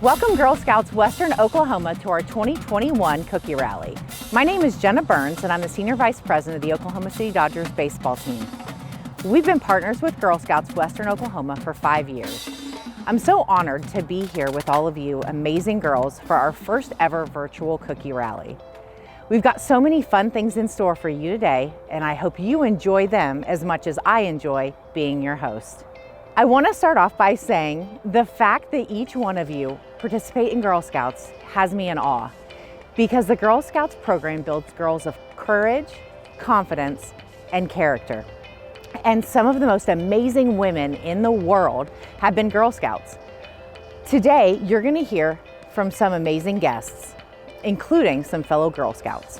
Welcome Girl Scouts Western Oklahoma to our 2021 Cookie Rally. My name is Jenna Burns and I'm the Senior Vice President of the Oklahoma City Dodgers baseball team. We've been partners with Girl Scouts Western Oklahoma for 5 years. I'm so honored to be here with all of you amazing girls for our first ever virtual Cookie Rally. We've got so many fun things in store for you today, and I hope you enjoy them as much as I enjoy being your host. I want to start off by saying the fact that each one of you participate in Girl Scouts has me in awe, because the Girl Scouts program builds girls of courage, confidence, and character. And some of the most amazing women in the world have been Girl Scouts. Today, you're going to hear from some amazing guests, including some fellow Girl Scouts.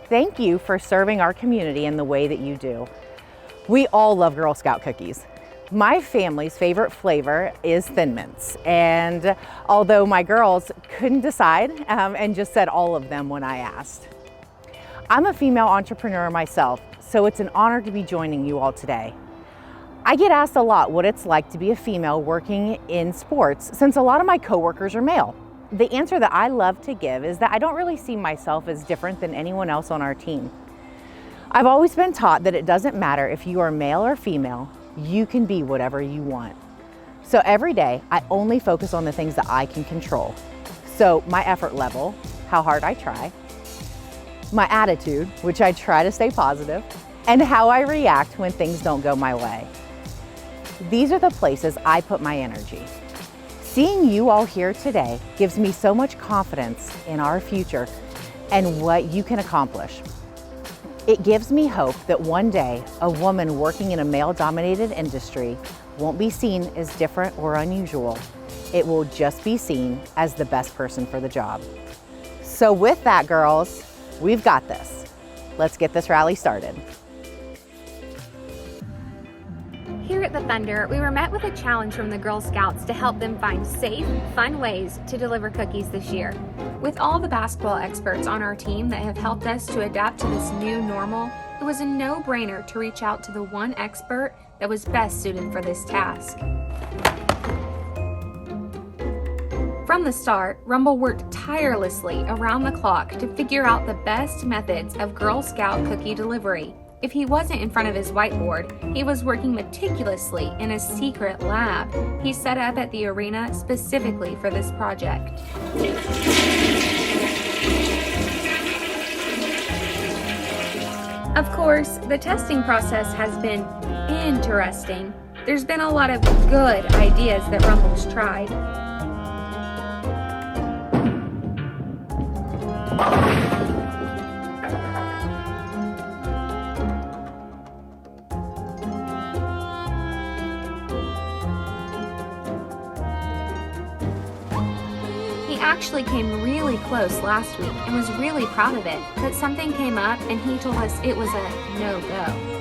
Thank you for serving our community in the way that you do. We all love Girl Scout cookies. My family's favorite flavor is Thin Mints, and although my girls couldn't decide and just said all of them when I asked. I'm a female entrepreneur myself, so it's an honor to be joining you all today. I get asked a lot what it's like to be a female working in sports, since a lot of my coworkers are male. The answer that I love to give is that I don't really see myself as different than anyone else on our team. I've always been taught that it doesn't matter if you are male or female, you can be whatever you want. So every day, I only focus on the things that I can control. So my effort level, how hard I try, my attitude, which I try to stay positive, and how I react when things don't go my way. These are the places I put my energy. Seeing you all here today gives me so much confidence in our future and what you can accomplish. It gives me hope that one day a woman working in a male-dominated industry won't be seen as different or unusual. It will just be seen as the best person for the job. So with that, girls, we've got this. Let's get this rally started. Here at the Thunder, we were met with a challenge from the Girl Scouts to help them find safe, fun ways to deliver cookies this year. With all the basketball experts on our team that have helped us to adapt to this new normal, it was a no-brainer to reach out to the one expert that was best suited for this task. From the start, Rumble worked tirelessly around the clock to figure out the best methods of Girl Scout cookie delivery. If he wasn't in front of his whiteboard, he was working meticulously in a secret lab he set up at the arena specifically for this project. Of course, the testing process has been interesting. There's been a lot of good ideas that Rumble's tried. Actually came really close last week and was really proud of it, but something came up and he told us it was a no-go.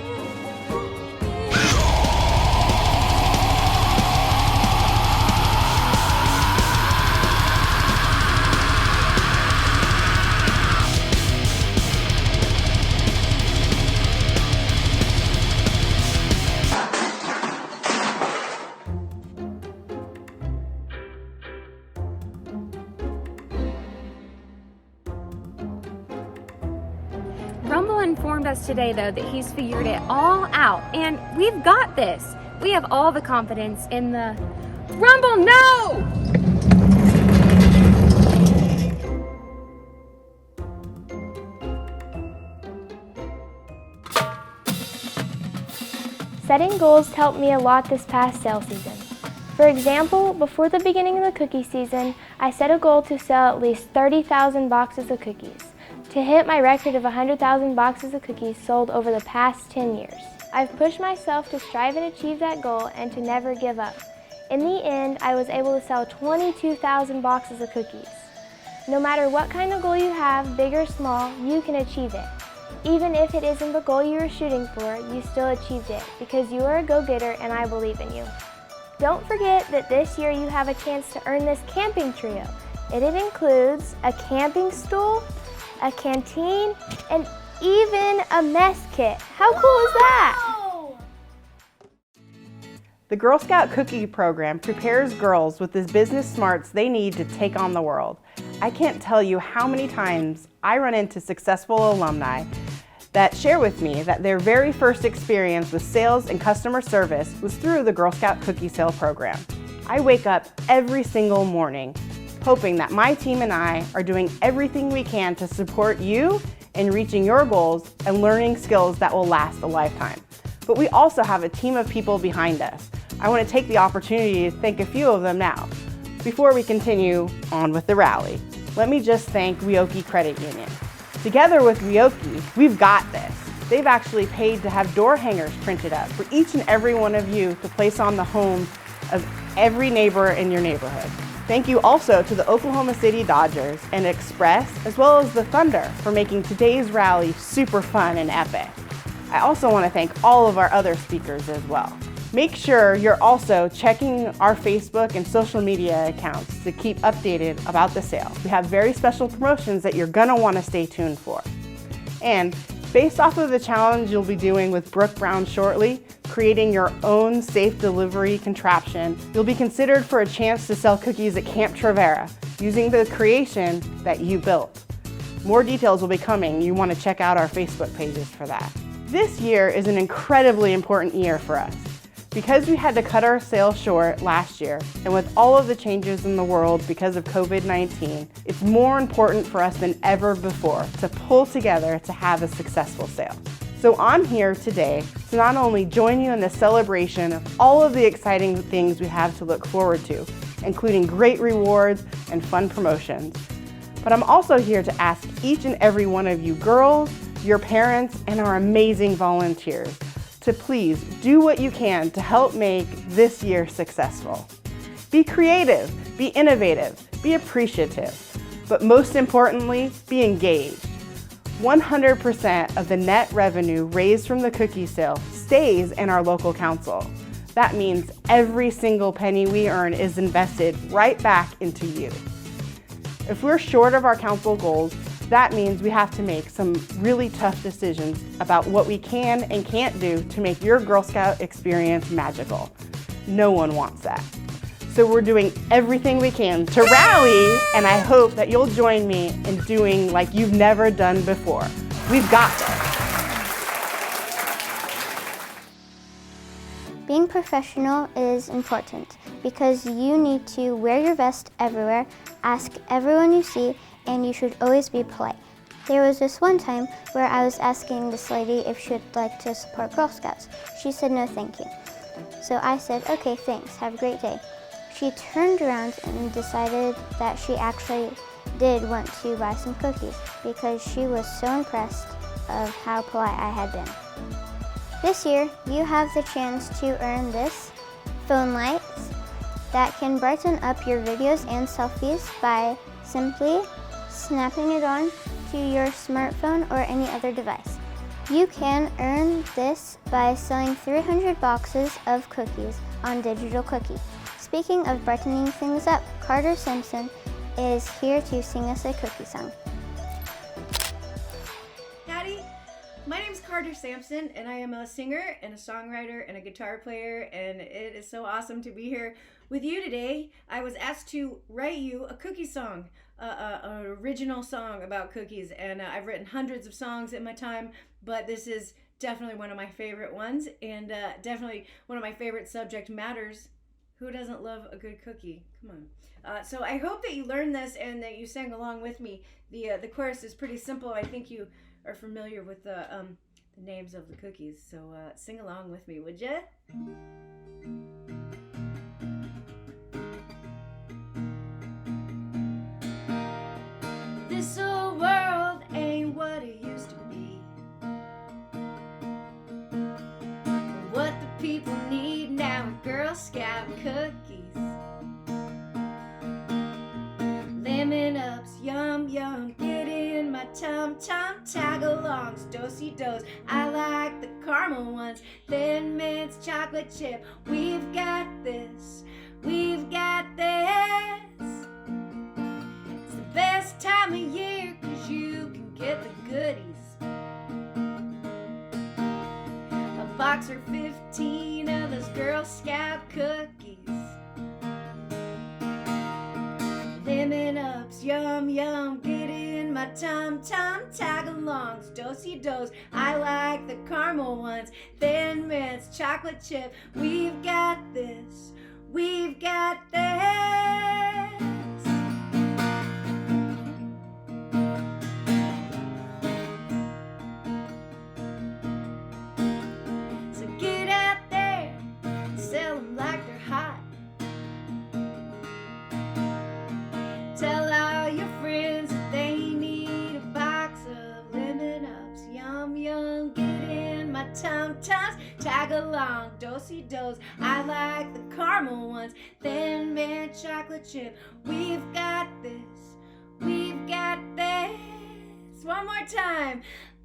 Rumble informed us today, though, that he's figured it all out, and we've got this. We have all the confidence in the... Rumble, no! Setting goals helped me a lot this past sale season. For example, before the beginning of the cookie season, I set a goal to sell at least 30,000 boxes of cookies, to hit my record of 100,000 boxes of cookies sold over the past 10 years. I've pushed myself to strive and achieve that goal and to never give up. In the end, I was able to sell 22,000 boxes of cookies. No matter what kind of goal you have, big or small, you can achieve it. Even if it isn't the goal you were shooting for, you still achieved it because you are a go-getter and I believe in you. Don't forget that this year you have a chance to earn this camping trio. It includes a camping stool, a canteen, and even a mess kit. How cool is that? The Girl Scout Cookie Program prepares girls with the business smarts they need to take on the world. I can't tell you how many times I run into successful alumni that share with me that their very first experience with sales and customer service was through the Girl Scout Cookie Sale Program. I wake up every single morning hoping that my team and I are doing everything we can to support you in reaching your goals and learning skills that will last a lifetime. But we also have a team of people behind us. I want to take the opportunity to thank a few of them now. Before we continue on with the rally, let me just thank Ryoki Credit Union. Together with Ryoki, we've got this. They've actually paid to have door hangers printed up for each and every one of you to place on the homes of every neighbor in your neighborhood. Thank you also to the Oklahoma City Dodgers and Express, as well as the Thunder, for making today's rally super fun and epic. I also want to thank all of our other speakers as well. Make sure you're also checking our Facebook and social media accounts to keep updated about the sale. We have very special promotions that you're gonna want to stay tuned for. And based off of the challenge you'll be doing with Brooke Brown shortly, creating your own safe delivery contraption, you'll be considered for a chance to sell cookies at Camp Trevera using the creation that you built. More details will be coming. You want to check out our Facebook pages for that. This year is an incredibly important year for us. Because we had to cut our sales short last year, and with all of the changes in the world because of COVID-19, it's more important for us than ever before to pull together to have a successful sale. So I'm here today to not only join you in the celebration of all of the exciting things we have to look forward to, including great rewards and fun promotions, but I'm also here to ask each and every one of you girls, your parents, and our amazing volunteers to please do what you can to help make this year successful. Be creative, be innovative, be appreciative, but most importantly, be engaged. 100% of the net revenue raised from the cookie sale stays in our local council. That means every single penny we earn is invested right back into you. If we're short of our council goals, that means we have to make some really tough decisions about what we can and can't do to make your Girl Scout experience magical. No one wants that. So we're doing everything we can to rally, and I hope that you'll join me in doing like you've never done before. We've got this. Being professional is important because you need to wear your vest everywhere, ask everyone you see, and you should always be polite. There was this one time where I was asking this lady if she'd like to support Girl Scouts. She said no thank you. So I said, okay, thanks, have a great day. She turned around and decided that she actually did want to buy some cookies because she was so impressed of how polite I had been. This year, you have the chance to earn this phone lights that can brighten up your videos and selfies by simply snapping it on to your smartphone or any other device. You can earn this by selling 300 boxes of cookies on Digital Cookie. Speaking of brightening things up, Carter Simpson is here to sing us a cookie song. Howdy, my name's Carter Sampson, and I am a singer and a songwriter and a guitar player, and it is so awesome to be here with you today. I was asked to write you a cookie song, an original song about cookies, and I've written hundreds of songs in my time, but this is definitely one of my favorite ones, and definitely one of my favorite subject matters. Who doesn't love a good cookie? Come on. So I hope that you learned this and that you sang along with me. The chorus is pretty simple. I think you are familiar with the names of the cookies, so sing along with me, would ya? This old world ain't what it used to be. What the people need now are Girl Scout cookies. Lemon ups, yum yum, get in my tum tum, tag-alongs, do-si-dos. I like the caramel ones, Thin Mints, chocolate chip. We've got this, we've got this. It's the best time of year 'cause you can get the goodies. A box or 15 of of those Girl Scout cookies. Lemon ups, yum yum, get in my tum tum. Tag-alongs, do-si-dos, I like the caramel ones. Thin mints, chocolate chip, we've got this, we've got this. So get out there, sell them like they're hot. Tell all your friends that they need a box of lemon ups. Yum yum, get in my tum-tums. Tag along, do-si-dos, I like the caramel ones. Thin mint chocolate chip, we've got this, we've got this. One more time.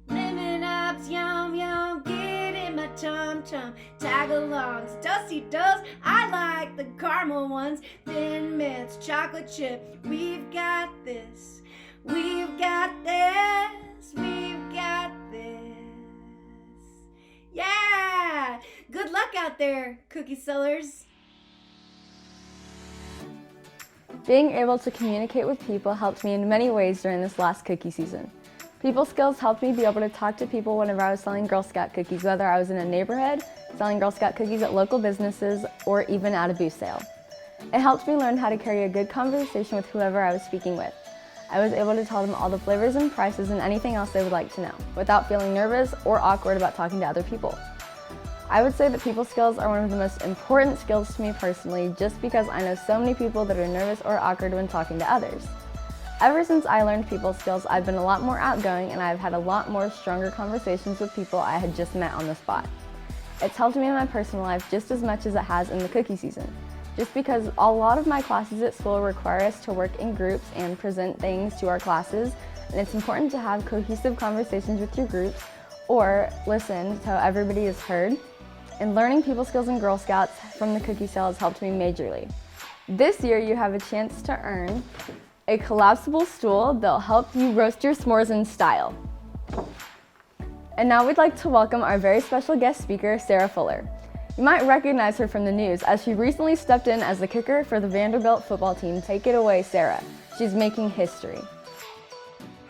Lemon ups, yum yum, get in my tum-tum. Tag-alongs, do-si-dos, I like the caramel ones. Thin mints, chocolate chip, we've got this, we've got this, we've got this. Yeah! Good luck out there, cookie sellers. Being able to communicate with people helped me in many ways during this last cookie season. People skills helped me be able to talk to people whenever I was selling Girl Scout cookies, whether I was in a neighborhood, selling Girl Scout cookies at local businesses, or even at a booth sale. It helped me learn how to carry a good conversation with whoever I was speaking with. I was able to tell them all the flavors and prices and anything else they would like to know, without feeling nervous or awkward about talking to other people. I would say that people skills are one of the most important skills to me personally, just because I know so many people that are nervous or awkward when talking to others. Ever since I learned people skills, I've been a lot more outgoing and I've had a lot more stronger conversations with people I had just met on the spot. It's helped me in my personal life just as much as it has in the cookie season, just because a lot of my classes at school require us to work in groups and present things to our classes, and it's important to have cohesive conversations with your groups or listen to how everybody is heard. And learning people skills in Girl Scouts from the cookie sale has helped me majorly. This year you have a chance to earn a collapsible stool that'll help you roast your s'mores in style. And now we'd like to welcome our very special guest speaker, Sarah Fuller. You might recognize her from the news as she recently stepped in as the kicker for the Vanderbilt football team. Take it away, Sarah. She's making history.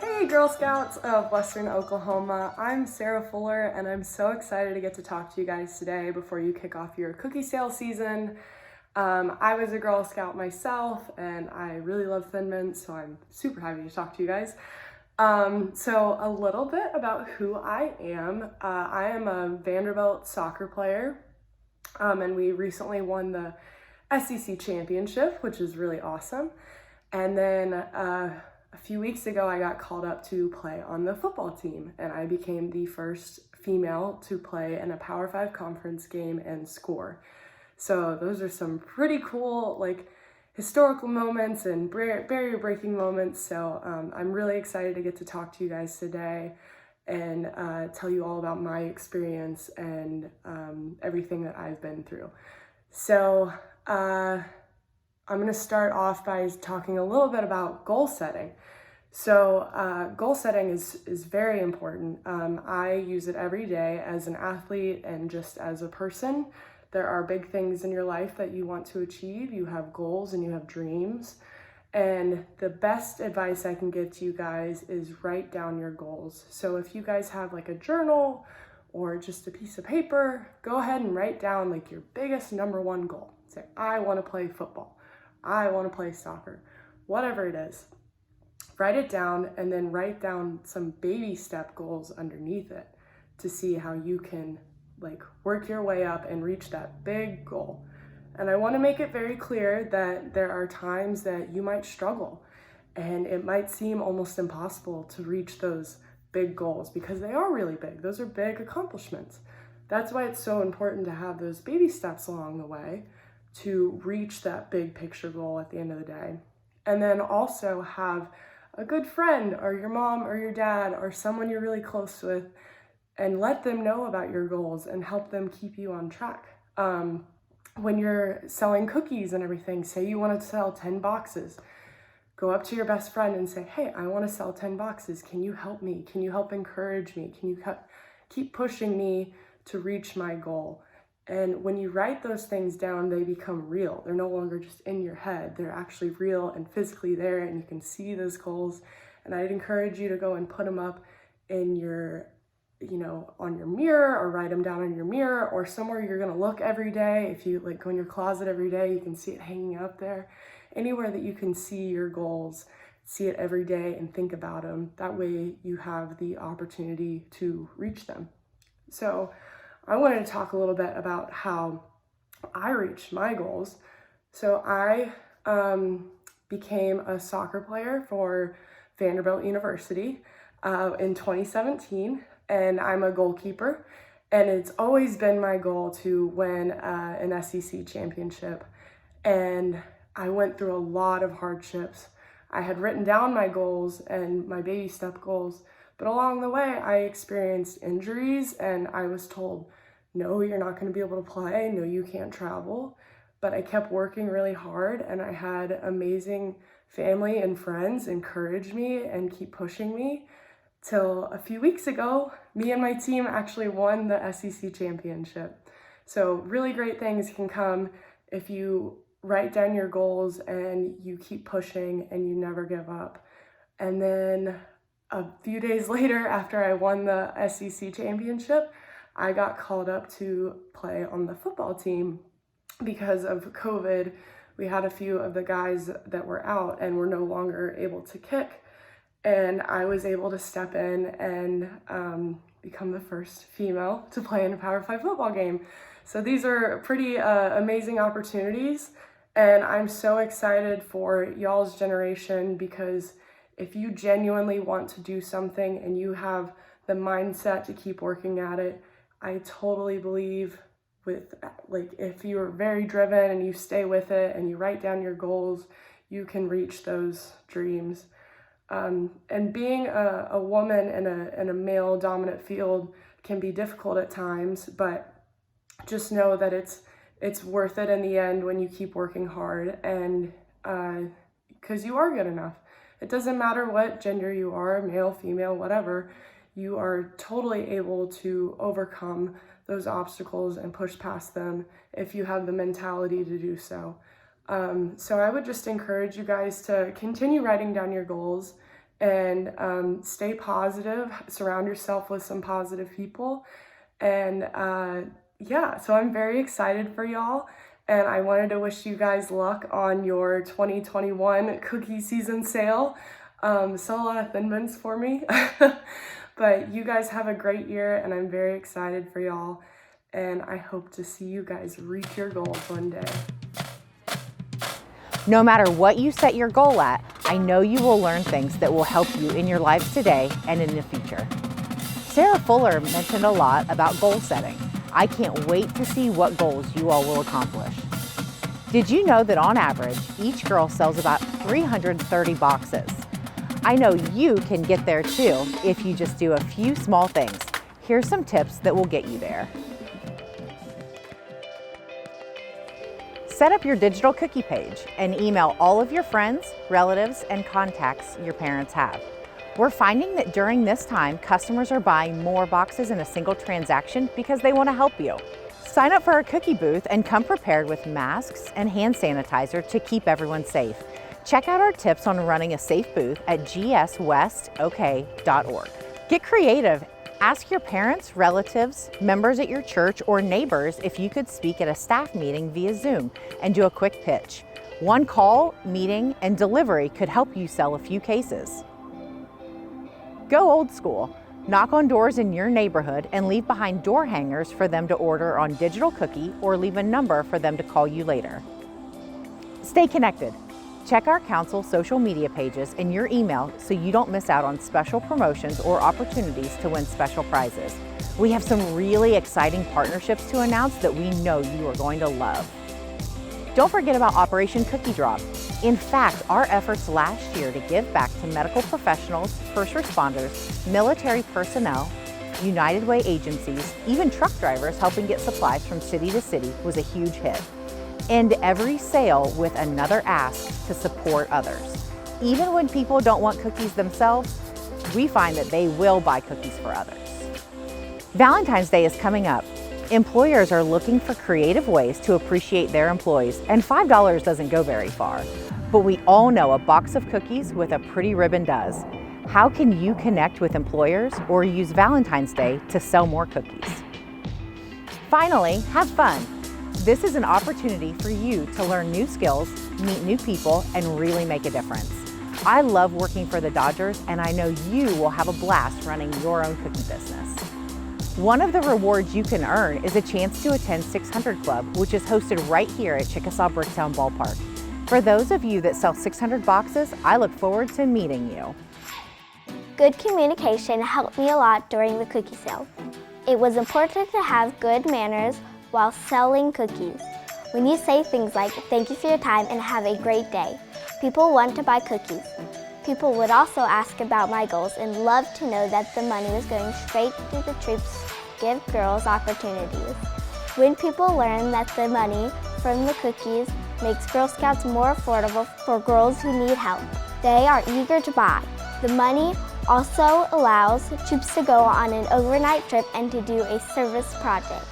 Hey Girl Scouts of Western Oklahoma, I'm Sarah Fuller and I'm so excited to get to talk to you guys today before you kick off your cookie sale season. I was a Girl Scout myself and I really love Thin Mints, so I'm super happy to talk to you guys. So a little bit about who I am. I am a Vanderbilt soccer player, and we recently won the SEC championship, which is really awesome. And then a few weeks ago, I got called up to play on the football team, and I became the first female to play in a Power 5 conference game and score. So those are some pretty cool, historical moments and barrier-breaking moments. So I'm really excited to get to talk to you guys today and tell you all about my experience and everything that I've been through. So I'm going to start off by talking a little bit about goal setting. So goal setting is very important. I use it every day as an athlete and just as a person. There are big things in your life that you want to achieve. You have goals and you have dreams. And the best advice I can give to you guys is write down your goals. So if you guys have a journal or just a piece of paper, go ahead and write down your biggest number one goal. Say, I want to play football. I want to play soccer. Whatever it is. Write it down and then write down some baby step goals underneath it to see how you can work your way up and reach that big goal. And I want to make it very clear that there are times that you might struggle and it might seem almost impossible to reach those big goals because they are really big. Those are big accomplishments. That's why it's so important to have those baby steps along the way to reach that big picture goal at the end of the day. And then also have a good friend or your mom or your dad or someone you're really close with and let them know about your goals and help them keep you on track. When you're selling cookies and everything, say you want to sell 10 boxes, go up to your best friend and say, hey, I want to sell 10 boxes. Can you help me? Can you help encourage me? Can you keep pushing me to reach my goal? And when you write those things down, they become real. They're no longer just in your head. They're actually real and physically there, and you can see those goals. And I'd encourage you to go and put them up in your, on your mirror, or write them down on your mirror, or somewhere you're gonna look every day. If you go in your closet every day, you can see it hanging up there. Anywhere that you can see your goals, see it every day and think about them. That way you have the opportunity to reach them. So I wanted to talk a little bit about how I reached my goals. So I became a soccer player for Vanderbilt University in 2017, and I'm a goalkeeper. And it's always been my goal to win an SEC championship. And I went through a lot of hardships. I had written down my goals and my baby step goals, but along the way I experienced injuries, and I was told, no, you're not going to be able to play. No, you can't travel. But I kept working really hard, and I had amazing family and friends encourage me and keep pushing me, till a few weeks ago, me and my team actually won the SEC championship. So really great things can come if you write down your goals and you keep pushing and you never give up. And then a few days later, after I won the SEC championship, I got called up to play on the football team. Because of COVID, we had a few of the guys that were out and were no longer able to kick. And I was able to step in and become the first female to play in a Power 5 football game. So these are pretty amazing opportunities. And I'm so excited for y'all's generation, because if you genuinely want to do something and you have the mindset to keep working at it, I totally believe if you're very driven and you stay with it and you write down your goals, you can reach those dreams. And being a woman in a male dominant field can be difficult at times, but just know that it's worth it in the end when you keep working hard, and because you are good enough. It doesn't matter what gender you are, male, female, whatever, you are totally able to overcome those obstacles and push past them if you have the mentality to do so. So I would just encourage you guys to continue writing down your goals and stay positive, surround yourself with some positive people. And so I'm very excited for y'all. And I wanted to wish you guys luck on your 2021 cookie season sale. Sell a lot of Thin Mints for me. But you guys have a great year, and I'm very excited for y'all. And I hope to see you guys reach your goals one day. No matter what you set your goal at, I know you will learn things that will help you in your lives today and in the future. Sarah Fuller mentioned a lot about goal setting. I can't wait to see what goals you all will accomplish. Did you know that on average, each girl sells about 330 boxes? I know you can get there too if you just do a few small things. Here's some tips that will get you there. Set up your digital cookie page and email all of your friends, relatives, and contacts your parents have. We're finding that during this time, customers are buying more boxes in a single transaction because they want to help you. Sign up for our cookie booth and come prepared with masks and hand sanitizer to keep everyone safe. Check out our tips on running a safe booth at gswestok.org. Get creative. Ask your parents, relatives, members at your church, or neighbors if you could speak at a staff meeting via Zoom and do a quick pitch. One call, meeting, and delivery could help you sell a few cases. Go old school. Knock on doors in your neighborhood and leave behind door hangers for them to order on digital cookie, or leave a number for them to call you later. Stay connected. Check our council social media pages and your email so you don't miss out on special promotions or opportunities to win special prizes. We have some really exciting partnerships to announce that we know you are going to love. Don't forget about Operation Cookie Drop. In fact, our efforts last year to give back to medical professionals, first responders, military personnel, United Way agencies, even truck drivers helping get supplies from city to city was a huge hit. End every sale with another ask to support others. Even when people don't want cookies themselves, we find that they will buy cookies for others. Valentine's Day is coming up. Employers are looking for creative ways to appreciate their employees, and $5 doesn't go very far. But we all know a box of cookies with a pretty ribbon does. How can you connect with employers or use Valentine's Day to sell more cookies? Finally, have fun. This is an opportunity for you to learn new skills, meet new people, and really make a difference. I love working for the Dodgers, and I know you will have a blast running your own cookie business. One of the rewards you can earn is a chance to attend 600 Club, which is hosted right here at Chickasaw Bricktown Ballpark. For those of you that sell 600 boxes, I look forward to meeting you. Good communication helped me a lot during the cookie sale. It was important to have good manners while selling cookies. When you say things like, "Thank you for your time and have a great day," people want to buy cookies. People would also ask about my goals and love to know that the money was going straight to the troops to give girls opportunities. When people learn that the money from the cookies makes Girl Scouts more affordable for girls who need help, they are eager to buy. The money also allows troops to go on an overnight trip and to do a service project.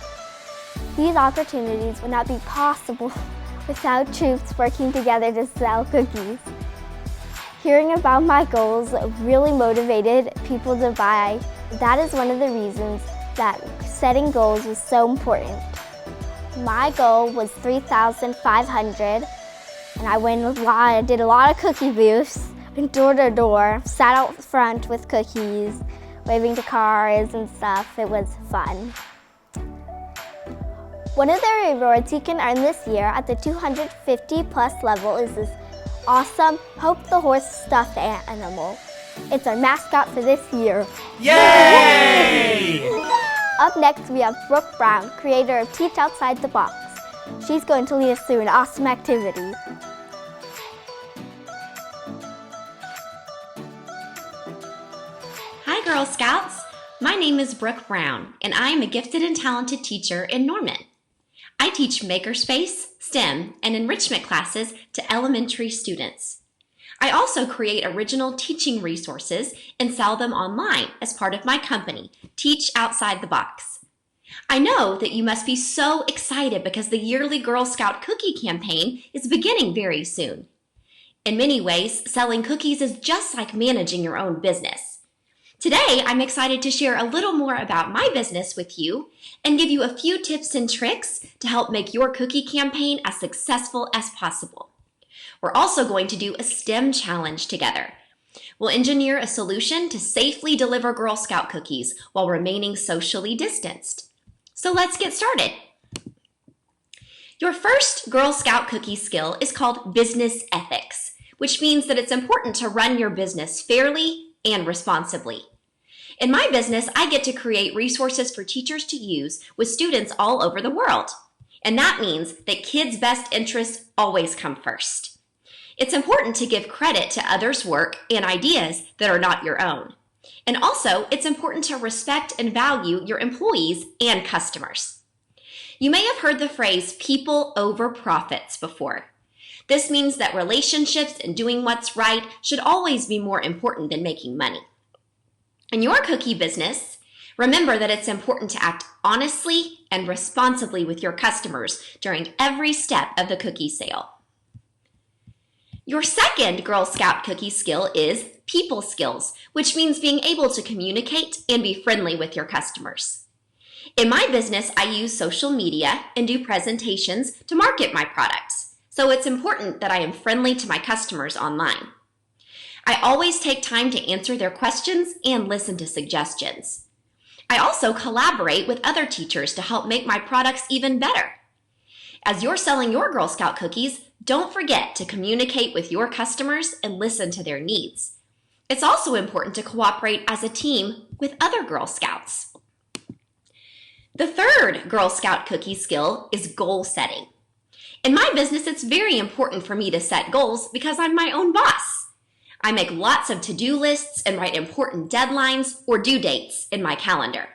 These opportunities would not be possible without troops working together to sell cookies. Hearing about my goals really motivated people to buy. That is one of the reasons that setting goals was so important. My goal was 3,500, and I did a lot of cookie booths, went door to door, sat out front with cookies, waving to cars and stuff. It was fun. One of the rewards you can earn this year at the 250 plus level is this awesome Hope the Horse stuffed animal. It's our mascot for this year. Yay! Up next we have Brooke Brown, creator of Teach Outside the Box. She's going to lead us through an awesome activity. Hi Girl Scouts, my name is Brooke Brown and I am a gifted and talented teacher in Norman. I teach makerspace, STEM, and enrichment classes to elementary students. I also create original teaching resources and sell them online as part of my company, Teach Outside the Box. I know that you must be so excited because the yearly Girl Scout cookie campaign is beginning very soon. In many ways, selling cookies is just like managing your own business. Today, I'm excited to share a little more about my business with you and give you a few tips and tricks to help make your cookie campaign as successful as possible. We're also going to do a STEM challenge together. We'll engineer a solution to safely deliver Girl Scout cookies while remaining socially distanced. So let's get started. Your first Girl Scout cookie skill is called business ethics, which means that it's important to run your business fairly and responsibly. In my business, I get to create resources for teachers to use with students all over the world. And that means that kids' best interests always come first. It's important to give credit to others' work and ideas that are not your own. And also, it's important to respect and value your employees and customers. You may have heard the phrase people over profits before. This means that relationships and doing what's right should always be more important than making money. In your cookie business, remember that it's important to act honestly and responsibly with your customers during every step of the cookie sale. Your second Girl Scout cookie skill is people skills, which means being able to communicate and be friendly with your customers. In my business, I use social media and do presentations to market my products, so it's important that I am friendly to my customers online. I always take time to answer their questions and listen to suggestions. I also collaborate with other teachers to help make my products even better. As you're selling your Girl Scout cookies, don't forget to communicate with your customers and listen to their needs. It's also important to cooperate as a team with other Girl Scouts. The third Girl Scout cookie skill is goal setting. In my business, it's very important for me to set goals because I'm my own boss. I make lots of to-do lists and write important deadlines or due dates in my calendar.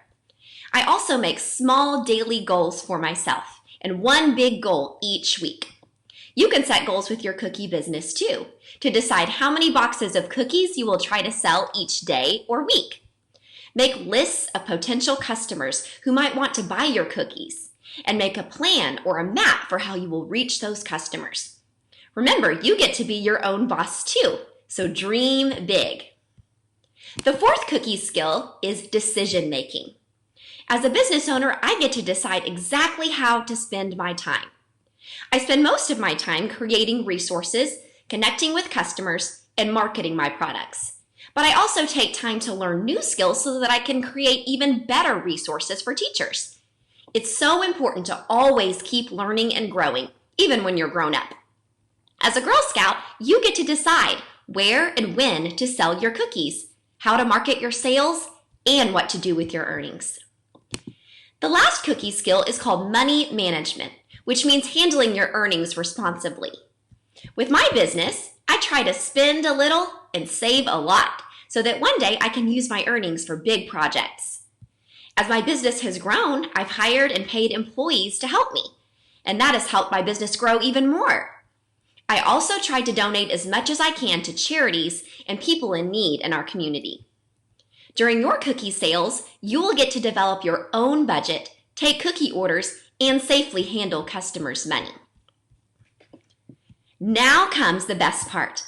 I also make small daily goals for myself and one big goal each week. You can set goals with your cookie business too, to decide how many boxes of cookies you will try to sell each day or week. Make lists of potential customers who might want to buy your cookies, and make a plan or a map for how you will reach those customers. Remember, you get to be your own boss too, so dream big. The fourth cookie skill is decision making. As a business owner, I get to decide exactly how to spend my time. I spend most of my time creating resources, connecting with customers, and marketing my products. But I also take time to learn new skills so that I can create even better resources for teachers. It's so important to always keep learning and growing, even when you're grown up. As a Girl Scout, you get to decide where and when to sell your cookies, how to market your sales, and what to do with your earnings. The last cookie skill is called money management, which means handling your earnings responsibly. With my business, I try to spend a little and save a lot so that one day I can use my earnings for big projects. As my business has grown, I've hired and paid employees to help me, and that has helped my business grow even more. I also try to donate as much as I can to charities and people in need in our community. During your cookie sales, you will get to develop your own budget, take cookie orders, and safely handle customers' money. Now comes the best part.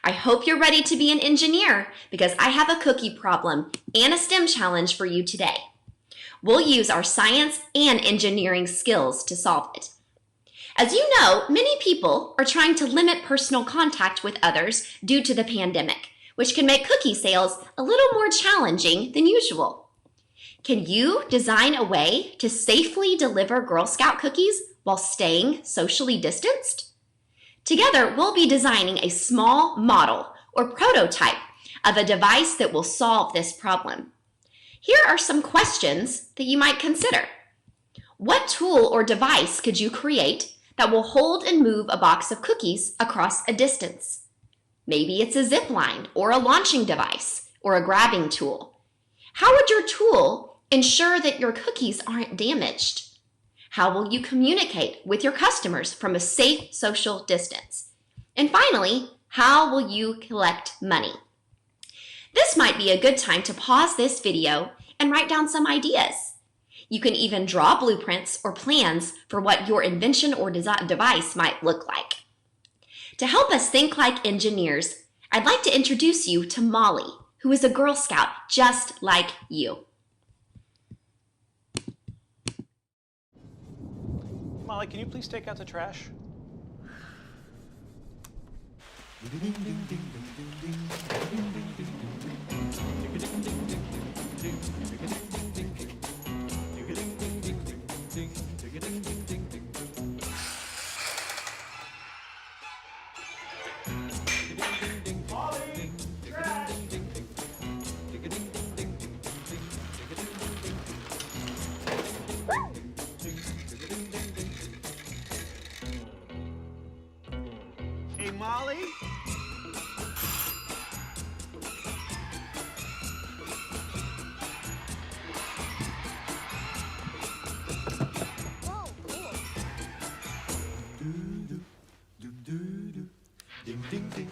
I hope you're ready to be an engineer because I have a cookie problem and a STEM challenge for you today. We'll use our science and engineering skills to solve it. As you know, many people are trying to limit personal contact with others due to the pandemic, which can make cookie sales a little more challenging than usual. Can you design a way to safely deliver Girl Scout cookies while staying socially distanced? Together, we'll be designing a small model or prototype of a device that will solve this problem. Here are some questions that you might consider. What tool or device could you create that will hold and move a box of cookies across a distance? Maybe it's a zip line or a launching device or a grabbing tool. How would your tool ensure that your cookies aren't damaged? How will you communicate with your customers from a safe social distance? And finally, how will you collect money? This might be a good time to pause this video and write down some ideas. You can even draw blueprints or plans for what your invention or device might look like. To help us think like engineers, I'd like to introduce you to Molly, who is a Girl Scout just like you. Molly, can you please take out the trash? Hey, Molly? Ding, ding, ding.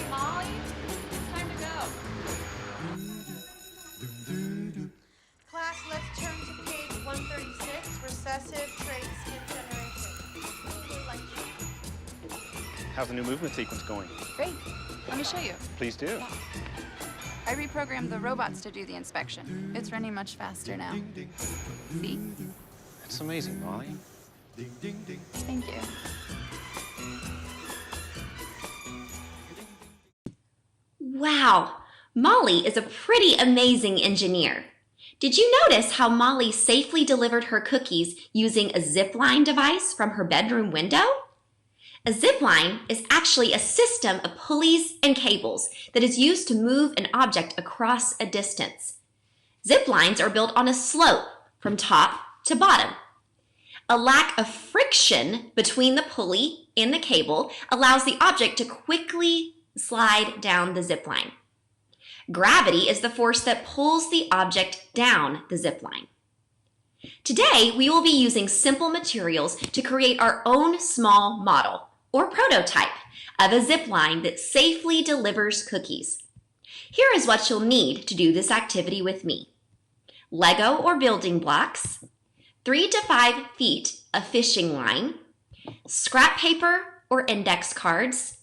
Molly, it's time to go. Class, let's turn to page 136, recessive trait skin generation. How's the new movement sequence going? Great. Let me show you. Please do. Yeah. I reprogrammed the robots to do the inspection. It's running much faster now. See? That's amazing, Molly. Thank you. Wow, Molly is a pretty amazing engineer. Did you notice how Molly safely delivered her cookies using a zipline device from her bedroom window? A zipline is actually a system of pulleys and cables that is used to move an object across a distance. Ziplines are built on a slope from top to bottom. A lack of friction between the pulley and the cable allows the object to quickly slide down the zipline. Gravity is the force that pulls the object down the zipline. Today, we will be using simple materials to create our own small model or prototype of a zip line that safely delivers cookies. Here is what you'll need to do this activity with me. Lego or building blocks, 3 to 5 feet of fishing line, scrap paper or index cards,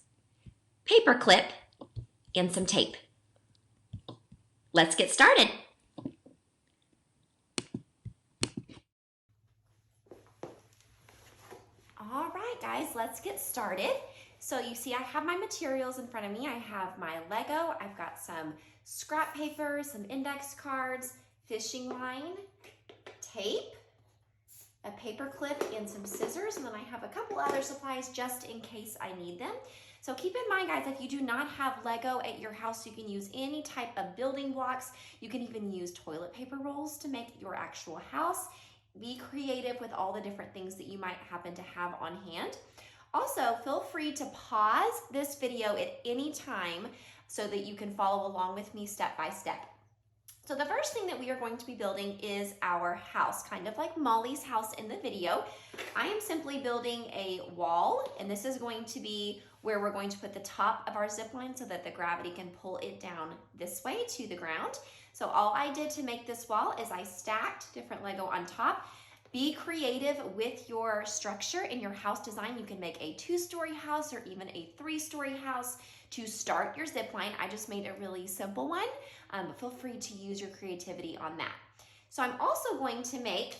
paper clip, and some tape. Let's get started. All right, guys, let's get started. So you see I have my materials in front of me. I have my Lego, I've got some scrap paper, some index cards, fishing line, tape, a paper clip, and some scissors, and then I have a couple other supplies just in case I need them. So keep in mind, guys, if you do not have Lego at your house, you can use any type of building blocks. You can even use toilet paper rolls to make your actual house. Be creative with all the different things that you might happen to have on hand. Also, feel free to pause this video at any time so that you can follow along with me step by step. So the first thing that we are going to be building is our house, kind of like Molly's house in the video. I am simply building a wall, and this is going to be where we're going to put the top of our zip line so that the gravity can pull it down this way to the ground. So all I did to make this wall is I stacked different Lego on top. Be creative with your structure in your house design. You can make a 2-story house or even a 3-story house to start your zip line. I just made a really simple one, but feel free to use your creativity on that. So I'm also going to make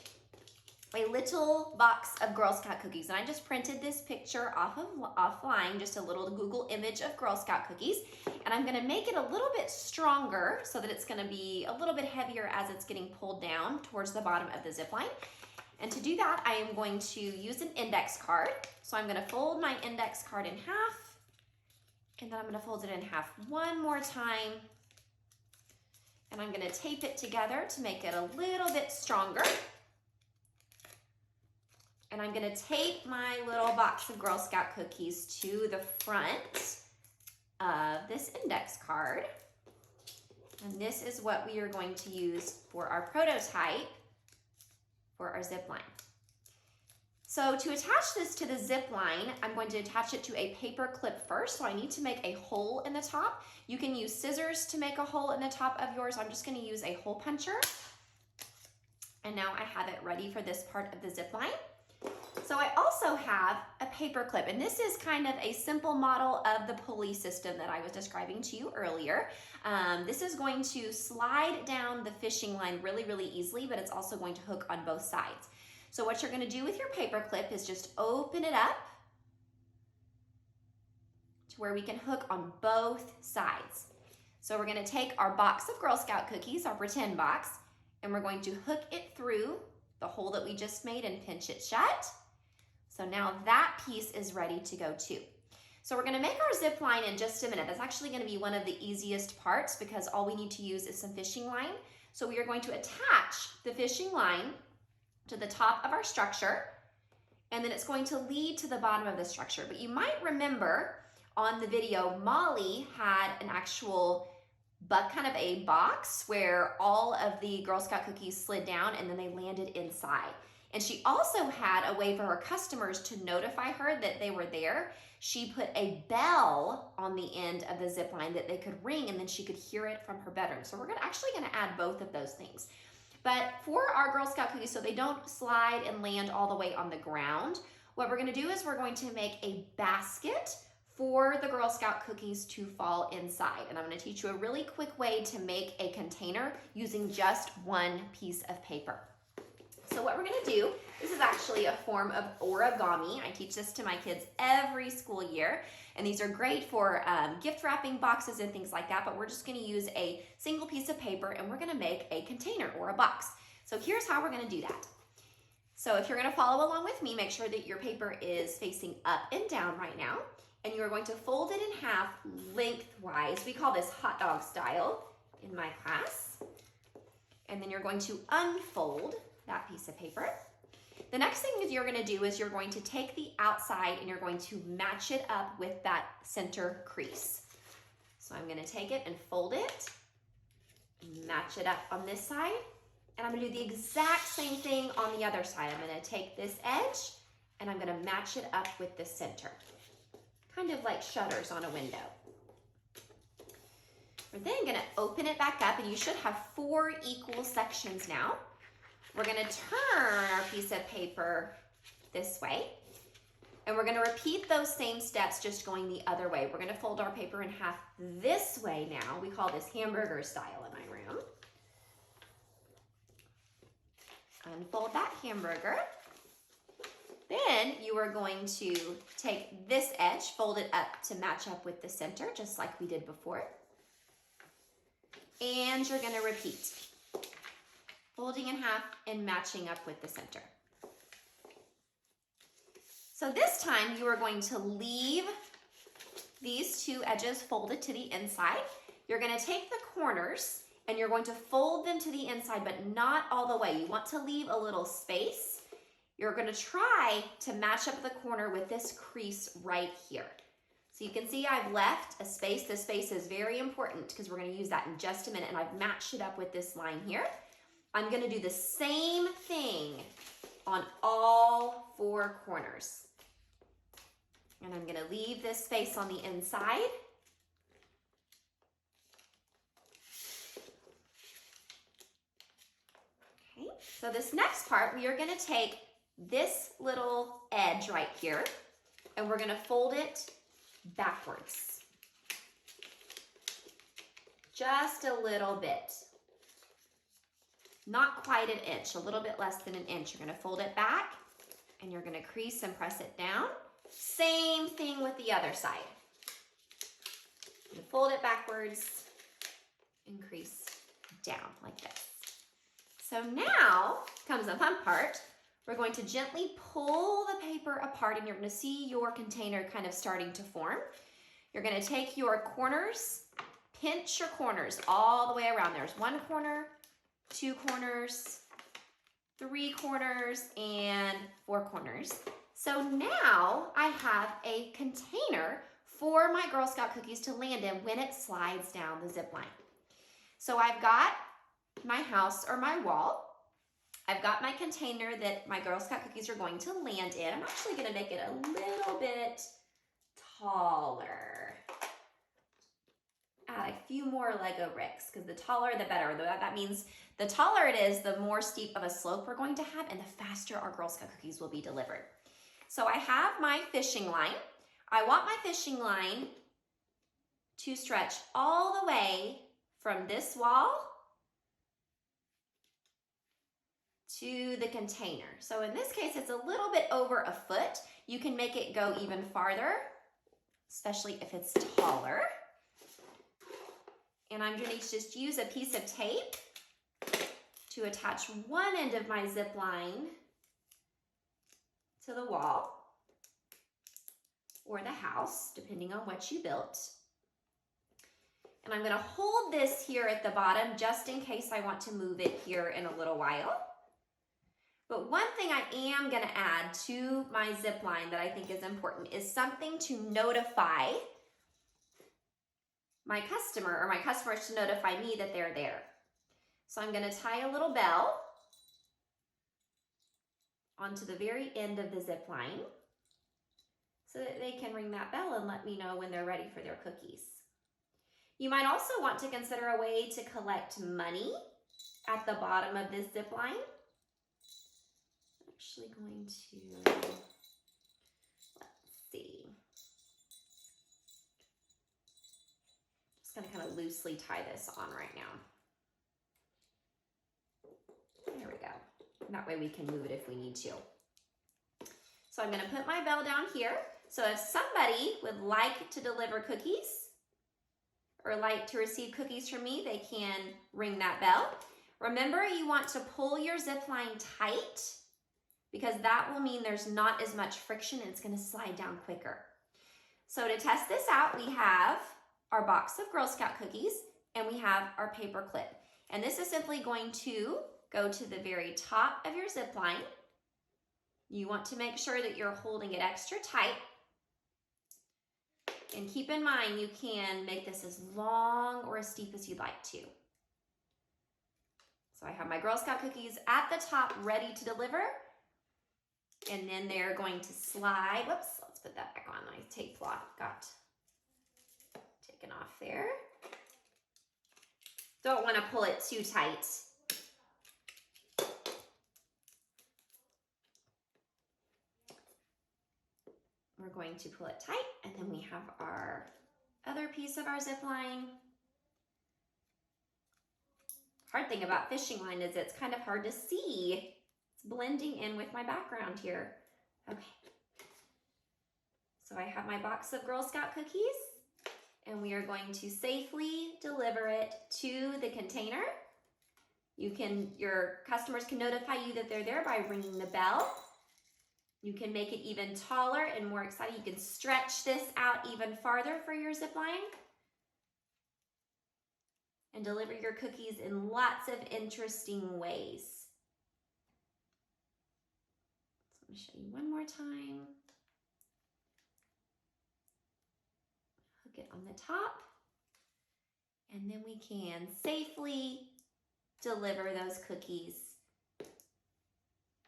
a little box of Girl Scout cookies, and I just printed this picture offline, just a little Google image of Girl Scout cookies, and I'm gonna make it a little bit stronger so that it's gonna be a little bit heavier as it's getting pulled down towards the bottom of the zip line. And to do that, I am going to use an index card. So I'm gonna fold my index card in half, and then I'm gonna fold it in half one more time, and I'm gonna tape it together to make it a little bit stronger. And I'm gonna tape my little box of Girl Scout cookies to the front of this index card. And this is what we are going to use for our prototype for our zip line. So to attach this to the zip line, I'm going to attach it to a paper clip first. So I need to make a hole in the top. You can use scissors to make a hole in the top of yours. I'm just gonna use a hole puncher. And now I have it ready for this part of the zip line. So I also have a paper clip, and this is kind of a simple model of the pulley system that I was describing to you earlier. This is going to slide down the fishing line really, really easily, but it's also going to hook on both sides. So what you're going to do with your paper clip is just open it up to where we can hook on both sides. So we're going to take our box of Girl Scout cookies, our pretend box, and we're going to hook it through the hole that we just made and pinch it shut. So now that piece is ready to go too. So we're gonna make our zip line in just a minute. That's actually gonna be one of the easiest parts because all we need to use is some fishing line. So we are going to attach the fishing line to the top of our structure, and then it's going to lead to the bottom of the structure. But you might remember on the video, Molly had an actual kind of a box where all of the Girl Scout cookies slid down and then they landed inside. And she also had a way for her customers to notify her that they were there. She put a bell on the end of the zip line that they could ring, and then she could hear it from her bedroom. So we're actually gonna add both of those things. But for our Girl Scout cookies, so they don't slide and land all the way on the ground, what we're gonna do is we're going to make a basket for the Girl Scout cookies to fall inside. And I'm gonna teach you a really quick way to make a container using just one piece of paper. So what we're gonna do, this is actually a form of origami. I teach this to my kids every school year, and these are great for gift wrapping boxes and things like that, but we're just gonna use a single piece of paper and we're gonna make a container or a box. So here's how we're gonna do that. So if you're gonna follow along with me, make sure that your paper is facing up and down right now, and you're going to fold it in half lengthwise. We call this hot dog style in my class. And then you're going to unfold that piece of paper. The next thing that you're gonna do is you're going to take the outside and you're going to match it up with that center crease. So I'm gonna take it and fold it, match it up on this side, And I'm gonna do the exact same thing on the other side. I'm gonna take this edge and I'm gonna match it up with the center. Kind of like shutters on a window. We're then gonna open it back up, and you should have 4 equal sections now. We're gonna turn our piece of paper this way, and we're gonna repeat those same steps, just going the other way. We're gonna fold our paper in half this way now. We call this hamburger style in my room. Unfold that hamburger. Then you are going to take this edge, fold it up to match up with the center, just like we did before. And you're gonna repeat, folding in half and matching up with the center. So this time you are going to leave these 2 edges folded to the inside. You're gonna take the corners and you're going to fold them to the inside, but not all the way. You want to leave a little space. You're gonna try to match up the corner with this crease right here. So you can see I've left a space. This space is very important because we're gonna use that in just a minute, and I've matched it up with this line here. I'm gonna do the same thing on all 4 corners. And I'm gonna leave this space on the inside. Okay, so this next part, we are gonna take this little edge right here, and we're gonna fold it backwards. Just a little bit. Not quite an inch, a little bit less than an inch. You're gonna fold it back, and you're gonna crease and press it down. Same thing with the other side. You fold it backwards and crease down like this. So now comes the fun part. We're going to gently pull the paper apart, and you're going to see your container kind of starting to form. You're going to take your corners, pinch your corners all the way around. There's 1 corner, 2 corners, 3 corners, and 4 corners. So now I have a container for my Girl Scout cookies to land in when it slides down the zip line. So I've got my house or my wall. I've got my container that my Girl Scout cookies are going to land in. I'm actually gonna make it a little bit taller. Add a few more Lego bricks, because the taller the better. That means the taller it is, the more steep of a slope we're going to have, and the faster our Girl Scout cookies will be delivered. So I have my fishing line. I want my fishing line to stretch all the way from this wall to the container. So in this case, it's a little bit over a foot. You can make it go even farther, especially if it's taller. And I'm going to just use a piece of tape to attach one end of my zip line to the wall or the house, depending on what you built. And I'm going to hold this here at the bottom just in case I want to move it here in a little while. But one thing I am going to add to my zip line that I think is important is something to notify my customer, or my customers to notify me that they're there. So I'm going to tie a little bell onto the very end of the zip line so that they can ring that bell and let me know when they're ready for their cookies. You might also want to consider a way to collect money at the bottom of this zip line. I'm actually going to, let's see. Just going to kind of loosely tie this on right now. There we go. That way we can move it if we need to. So I'm going to put my bell down here. So if somebody would like to deliver cookies or like to receive cookies from me, they can ring that bell. Remember, you want to pull your zip line tight because that will mean there's not as much friction and it's going to slide down quicker. So to test this out, we have our box of Girl Scout cookies and we have our paper clip. And this is simply going to go to the very top of your zip line. You want to make sure that you're holding it extra tight. And keep in mind, you can make this as long or as steep as you'd like to. So I have my Girl Scout cookies at the top ready to deliver. And then they're going to slide. Whoops, let's put that back on. My tape cloth got taken off there. Don't want to pull it too tight. We're going to pull it tight, and then we have our other piece of our zip line. Hard thing about fishing line is it's kind of hard to see. It's blending in with my background here. Okay. So I have my box of Girl Scout cookies, and we are going to safely deliver it to the container. Your customers can notify you that they're there by ringing the bell. You can make it even taller and more exciting. You can stretch this out even farther for your zip line and deliver your cookies in lots of interesting ways. So let me show you one more time. Hook it on the top, and then we can safely deliver those cookies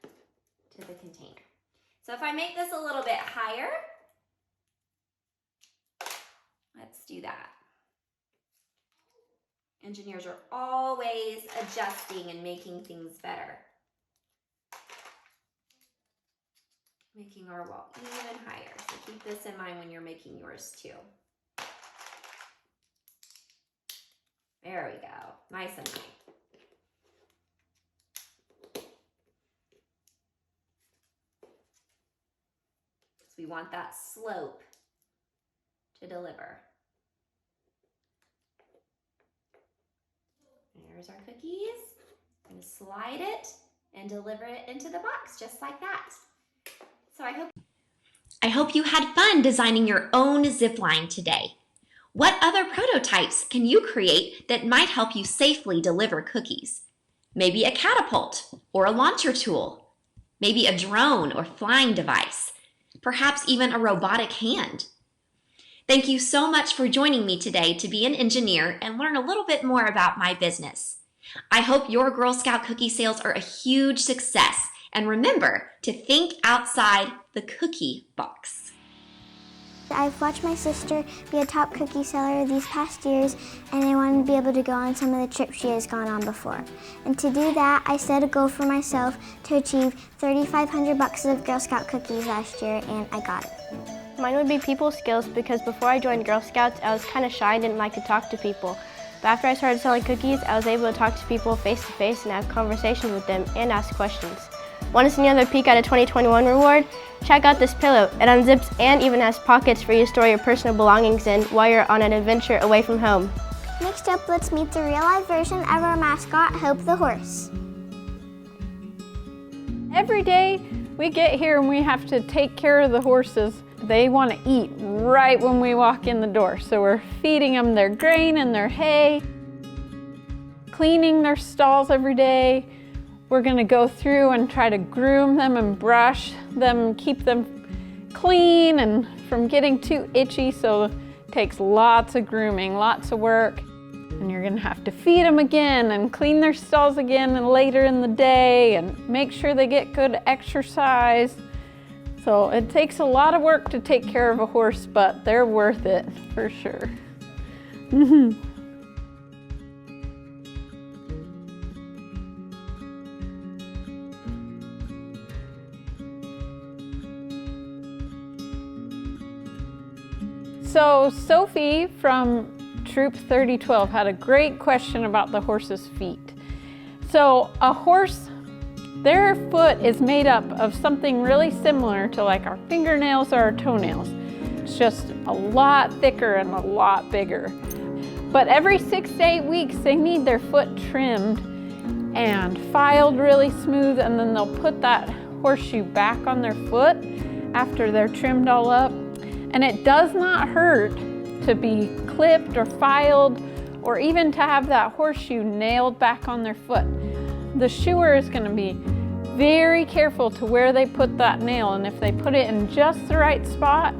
to the container. So if I make this a little bit higher, let's do that. Engineers are always adjusting and making things better. Making our wall even higher. So keep this in mind when you're making yours too. There we go, nice and high. We want that slope to deliver. There's our cookies. I'm going to slide it and deliver it into the box just like that. So I hope you had fun designing your own zip line today. What other prototypes can you create that might help you safely deliver cookies? Maybe a catapult or a launcher tool. Maybe a drone or flying device. Perhaps even a robotic hand. Thank you so much for joining me today to be an engineer and learn a little bit more about my business. I hope your Girl Scout cookie sales are a huge success, and remember to think outside the cookie box. I've watched my sister be a top cookie seller these past years, and I want to be able to go on some of the trips she has gone on before. And to do that, I set a goal for myself to achieve 3,500 boxes of Girl Scout cookies last year, and I got it. Mine would be people skills, because before I joined Girl Scouts, I was kind of shy and didn't like to talk to people. But after I started selling cookies, I was able to talk to people face to face and have conversations with them and ask questions. Want to see another peek at a 2021 reward? Check out this pillow. It unzips and even has pockets for you to store your personal belongings in while you're on an adventure away from home. Next up, let's meet the real-life version of our mascot, Hope the horse. Every day we get here and we have to take care of the horses. They want to eat right when we walk in the door. So we're feeding them their grain and their hay, cleaning their stalls every day. We're going to go through and try to groom them and brush them, keep them clean and from getting too itchy. So it takes lots of grooming, lots of work. And you're going to have to feed them again and clean their stalls again and later in the day and make sure they get good exercise. So it takes a lot of work to take care of a horse, but they're worth it for sure. So Sophie from Troop 3012 had a great question about the horse's feet. So a horse, their foot is made up of something really similar to like our fingernails or our toenails. It's just a lot thicker and a lot bigger. But every 6 to 8 weeks, they need their foot trimmed and filed really smooth, and then they'll put that horseshoe back on their foot after they're trimmed all up. And it does not hurt to be clipped or filed or even to have that horseshoe nailed back on their foot. The shoer is going to be very careful to where they put that nail, and if they put it in just the right spot,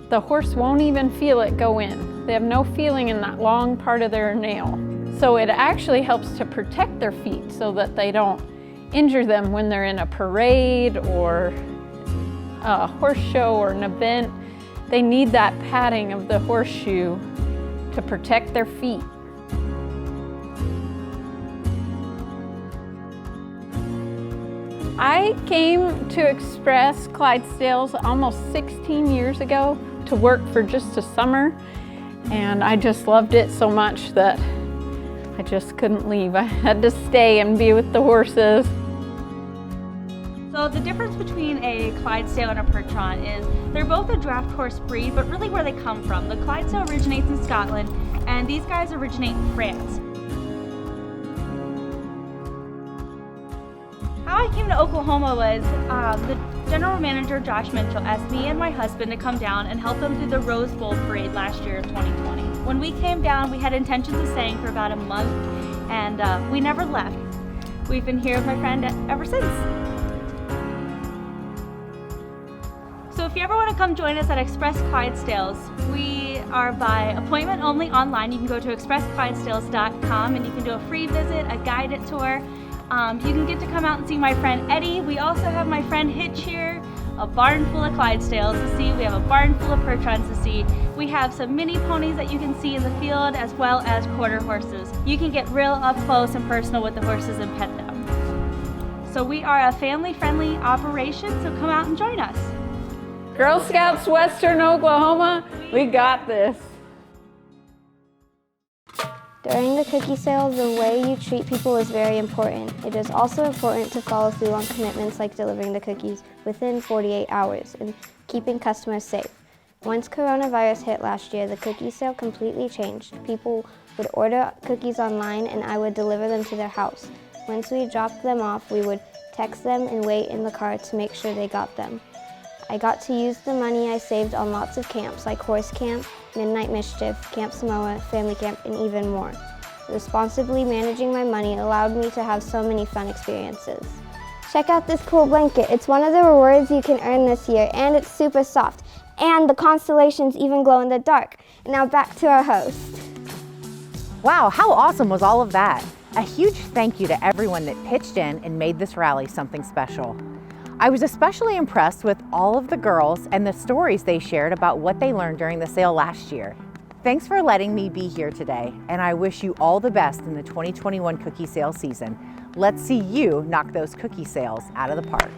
the horse won't even feel it go in. They have no feeling in that long part of their nail. So it actually helps to protect their feet so that they don't injure them when they're in a parade or a horse show or an event. They need that padding of the horseshoe to protect their feet. I came to Express Clydesdales almost 16 years ago to work for just a summer, and I just loved it so much that I just couldn't leave. I had to stay and be with the horses. So the difference between a Clydesdale and a Percheron is they're both a draft horse breed, but really where they come from. The Clydesdale originates in Scotland, and these guys originate in France. How I came to Oklahoma was the general manager, Josh Mitchell, asked me and my husband to come down and help them through the Rose Bowl parade last year in 2020. When we came down, we had intentions of staying for about a month, and we never left. We've been here with my friend ever since. So if you ever want to come join us at Express Clydesdales, we are by appointment only online. You can go to expressclydesdales.com and you can do a free visit, a guided tour. You can get to come out and see my friend Eddie. We also have my friend Hitch here, a barn full of Clydesdales to see. We have a barn full of Percherons to see. We have some mini ponies that you can see in the field, as well as quarter horses. You can get real up close and personal with the horses and pet them. So we are a family-friendly operation, so come out and join us. Girl Scouts Western Oklahoma, we got this. During the cookie sale, the way you treat people is very important. It is also important to follow through on commitments like delivering the cookies within 48 hours and keeping customers safe. Once coronavirus hit last year, the cookie sale completely changed. People would order cookies online and I would deliver them to their house. Once we dropped them off, we would text them and wait in the car to make sure they got them. I got to use the money I saved on lots of camps like Horse Camp, Midnight Mischief, Camp Samoa, Family Camp, and even more. Responsibly managing my money allowed me to have so many fun experiences. Check out this cool blanket. It's one of the rewards you can earn this year, and it's super soft. And the constellations even glow in the dark. And now back to our host. Wow, how awesome was all of that? A huge thank you to everyone that pitched in and made this rally something special. I was especially impressed with all of the girls and the stories they shared about what they learned during the sale last year. Thanks for letting me be here today, and I wish you all the best in the 2021 cookie sale season. Let's see you knock those cookie sales out of the park.